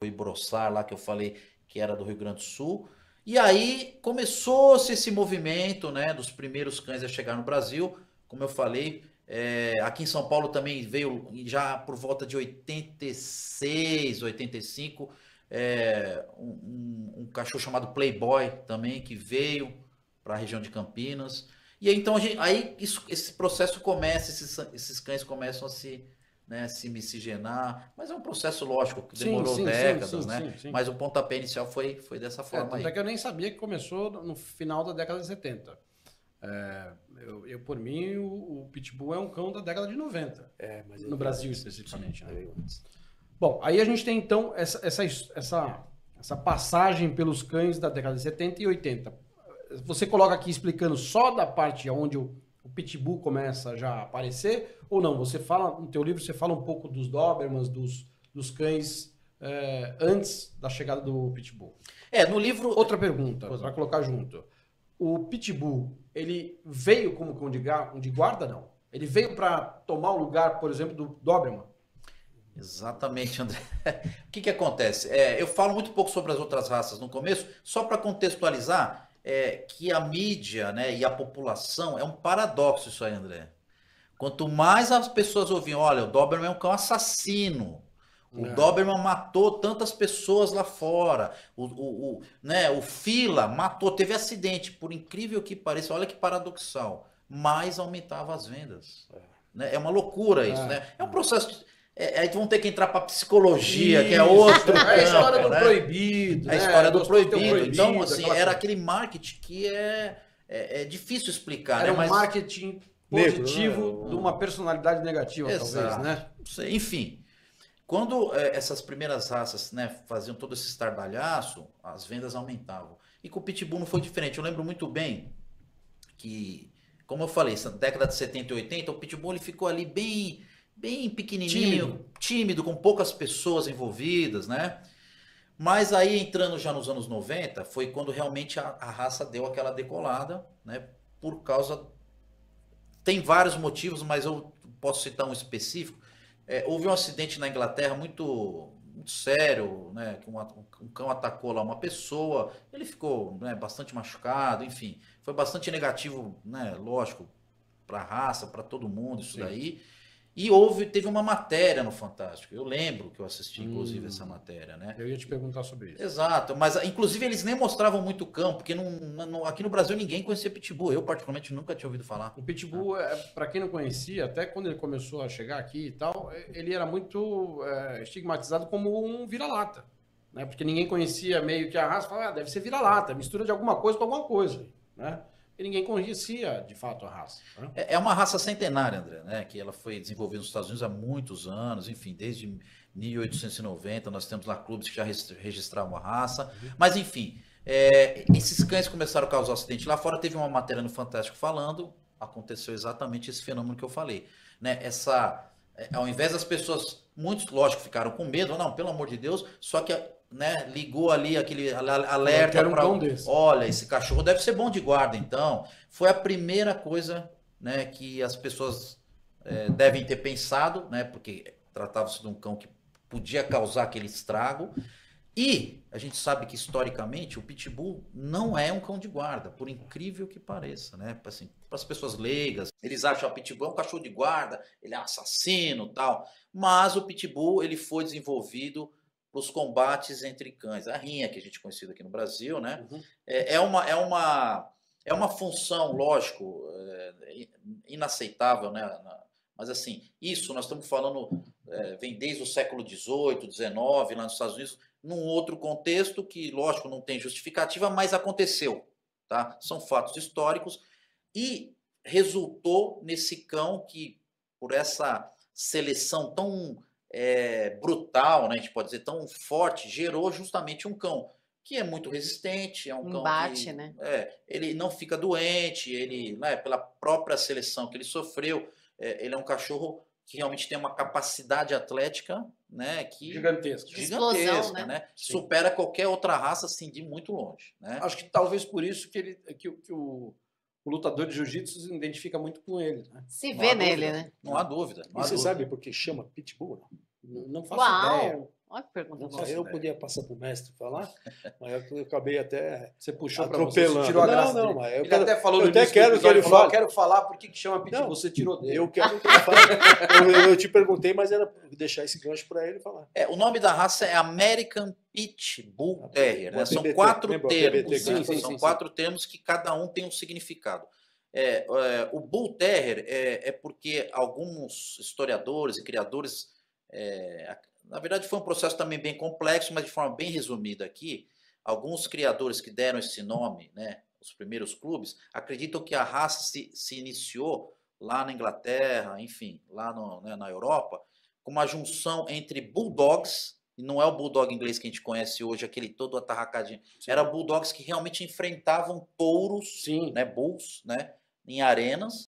o Ibrossar lá que eu falei que era do Rio Grande do Sul. E aí começou-se esse movimento, né, dos primeiros cães a chegar no Brasil, como eu falei, aqui em São Paulo também veio já por volta de 86, 85, um cachorro chamado Playboy também que veio para a região de Campinas. E aí, então esse processo começa, esses cães começam a se miscigenar, mas é um processo lógico que Sim, demorou sim, sim, décadas, sim, né? sim, sim. Mas o pontapé inicial foi dessa forma Tanto é aí. que eu nem sabia que começou no final da década de 70. Por mim, o Pitbull é um cão da década de 90. Mas No Brasil, especificamente. Né? veio antes. Bom, aí a gente tem então essa passagem pelos cães da década de 70 e 80. Você coloca aqui explicando só da parte onde o Pitbull começa já a aparecer, ou não? Você fala, no teu livro, você fala um pouco dos Dobermans, dos cães antes da chegada do Pitbull. No livro... Outra pergunta, para colocar junto. O Pitbull, ele veio como cão de guarda, não? Ele veio para tomar o lugar, por exemplo, do Doberman? Exatamente, André. O que acontece? Eu falo muito pouco sobre as outras raças no começo, só para contextualizar que a mídia, né, e a população, é um paradoxo isso aí, André. Quanto mais as pessoas ouviam, olha, o Doberman é um cão assassino, o Doberman matou tantas pessoas lá fora, né, o Fila matou, teve acidente, por incrível que pareça, olha que paradoxal, mais aumentava as vendas. Né? É uma loucura isso, né? É um processo... Aí vão ter que entrar para psicologia, que é outro campo, a história do né? proibido. A história do Proibido. Então, assim, era aquele marketing que é difícil explicar. Era né? um marketing positivo de uma personalidade negativa, Exato. talvez, né? Enfim, quando essas primeiras raças, né, faziam todo esse estardalhaço, as vendas aumentavam. E com o Pitbull não foi diferente. Eu lembro muito bem que, como eu falei, essa década de 70 e 80, o Pitbull ele ficou ali bem pequenininho, tímido, com poucas pessoas envolvidas, né? Mas aí, entrando já nos anos 90, foi quando realmente a raça deu aquela decolada, né? Por causa... Tem vários motivos, mas eu posso citar um específico. Houve um acidente na Inglaterra muito sério, né? Que um cão atacou lá uma pessoa, ele ficou, né, bastante machucado, enfim. Foi bastante negativo, né? Lógico, para a raça, para todo mundo, isso daí. E teve uma matéria no Fantástico. Eu lembro que eu assisti, inclusive, essa matéria, né? Eu ia te perguntar sobre isso. Exato, mas inclusive eles nem mostravam muito o cão, porque aqui no Brasil ninguém conhecia Pitbull. Eu, particularmente, nunca tinha ouvido falar. O Pitbull, para quem não conhecia, até quando ele começou a chegar aqui e tal, ele era muito estigmatizado como um vira-lata. Né? Porque ninguém conhecia meio que a raça, falava, deve ser vira-lata, mistura de alguma coisa com alguma coisa. Né? E ninguém conhecia, de fato, a raça. Né? É uma raça centenária, André, né? Que ela foi desenvolvida nos Estados Unidos há muitos anos, enfim, desde 1890 nós temos lá clubes que já registravam a raça. Mas, enfim, esses cães começaram a causar acidente lá fora. Teve uma matéria no Fantástico falando, aconteceu exatamente esse fenômeno que eu falei. Né? Ao invés das pessoas, muitos, lógico, ficaram com medo, não, pelo amor de Deus, só que... Né, ligou ali aquele alerta para olha, esse cachorro deve ser bom de guarda, então foi a primeira coisa, né, que as pessoas devem ter pensado, né, porque tratava-se de um cão que podia causar aquele estrago. E a gente sabe que historicamente o Pitbull não é um cão de guarda, por incrível que pareça, né? Assim, para as pessoas leigas, eles acham que o Pitbull é um cachorro de guarda, ele é um assassino, tal. Mas o Pitbull ele foi desenvolvido para os combates entre cães, a rinha que a gente conhecida aqui no Brasil, né? É uma função, lógico, inaceitável, né? Mas assim, isso nós estamos falando vem desde o século XVIII, XIX, lá nos Estados Unidos, num outro contexto que, lógico, não tem justificativa, mas aconteceu, tá? São fatos históricos e resultou nesse cão que, por essa seleção tão brutal, né, a gente pode dizer, tão forte, gerou justamente um cão que é muito resistente, é um cão que, né? Ele não fica doente, ele, né, pela própria seleção que ele sofreu, ele é um cachorro que realmente tem uma capacidade atlética, né, que gigantesca, explosão, né? Supera qualquer outra raça, assim, de muito longe, né? Acho que talvez por isso que o lutador de jiu-jitsu se identifica muito com ele, né? Se vê nele, né? Não há dúvida. E você sabe por que chama Pitbull? Não faço ideia. Olha que pergunta Não boa. sei, eu podia passar para o mestre falar, mas eu acabei até Você puxou para você, atropelando. você tirou a graça Não, dele. mas eu Ele quero, até falou eu no até início do quero que episódio, ele falou, fale. eu quero falar por que chama pitbull, Não, você tirou dele. Eu quero que ele fale. Eu te perguntei, mas era deixar esse gancho para ele falar. O nome da raça é American Pit Bull Terrier, né? São PBT, 4 lembra o termos, PBT? né? Sim, São sim, 4 termos que cada um tem um significado. O Bull Terrier é porque alguns historiadores e criadores, na verdade foi um processo também bem complexo, mas de forma bem resumida aqui, alguns criadores que deram esse nome, né, os primeiros clubes, acreditam que a raça se iniciou lá na Inglaterra, enfim, lá na Europa, com uma junção entre bulldogs, e não é o bulldog inglês que a gente conhece hoje, aquele todo atarracadinho, era bulldogs que realmente enfrentavam touros, Sim. né, bulls, né, em arenas,